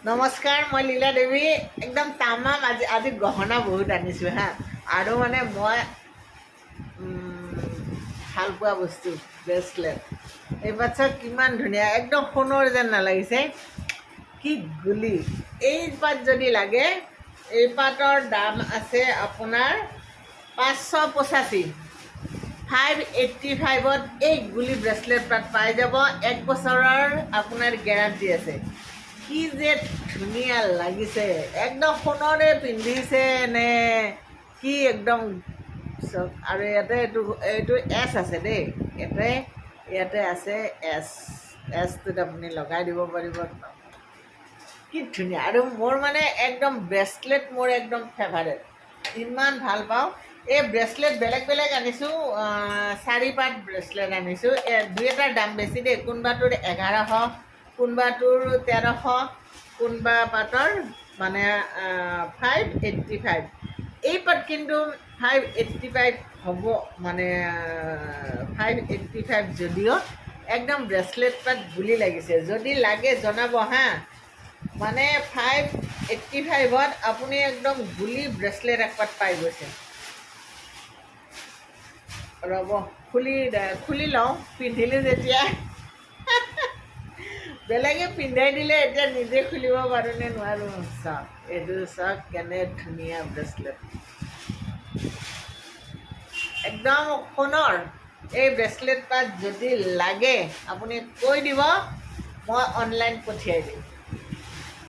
নমস্কাৰ, মই লীলা দেৱী। একদম তামাম আজি গহনা বহুত আনিছোঁ হা। আৰু মানে মই ভাল পোৱা বস্তু ব্ৰেচলেট। এই পাত চাওক কিমান ধুনীয়া, একদম সোণৰ যেন নালাগিছে। কি গুলি! এই পাত যদি লাগে, এই পাতৰ দাম আছে আপোনাৰ 585। 585ত এই গুলি ব্ৰেচলেট পাত পাই যাব। 1 বছৰৰ আপোনাৰ গেৰাণ্টি আছে। কি যে ধুনীয়া লাগিছে, একদম সোণৰে পিন্ধিছে নে কি একদম চব। আৰু ইয়াতে এইটো এছ আছে দেই, ইয়াতে আছে এছটোত আপুনি লগাই দিব পাৰিব। কি ধুনীয়া! আৰু মোৰ মানে একদম ব্ৰেচলেট মোৰ একদম ফেভাৰেট, ইমান ভাল পাওঁ। এই ব্ৰেচলেট বেলেগ বেলেগ আনিছোঁ, 4 পাত ব্ৰেচলেট আনিছোঁ। দুই এটাৰ দাম বেছি দেই, কোনোবাটোৰ 1100, কোনোবাটোৰ 1300, কোনোবা পাতৰ মানে 585। এই পাত কিন্তু 585 হ'ব, মানে 585 যদিও একদম ব্ৰেচলেট পাত গুলি লাগিছে। যদি লাগে জনাব হা। মানে 585ত আপুনি একদম গুলি ব্ৰেচলেট একপাত পাই গৈছে। ৰ'ব খুলি লওঁ, পিন্ধিলোঁ যেতিয়া। বেলেগে পিন্ধাই দিলে, এতিয়া নিজে খুলিব পাৰোঁনে নোৱাৰোঁ। চাওক, এইটো চাওক কেনে ধুনীয়া ব্ৰেচলেট, একদম সোণৰ। এই ব্ৰেচলেট পাত যদি লাগে আপুনি কৈ দিব, মই অনলাইন পঠিয়াই দিম।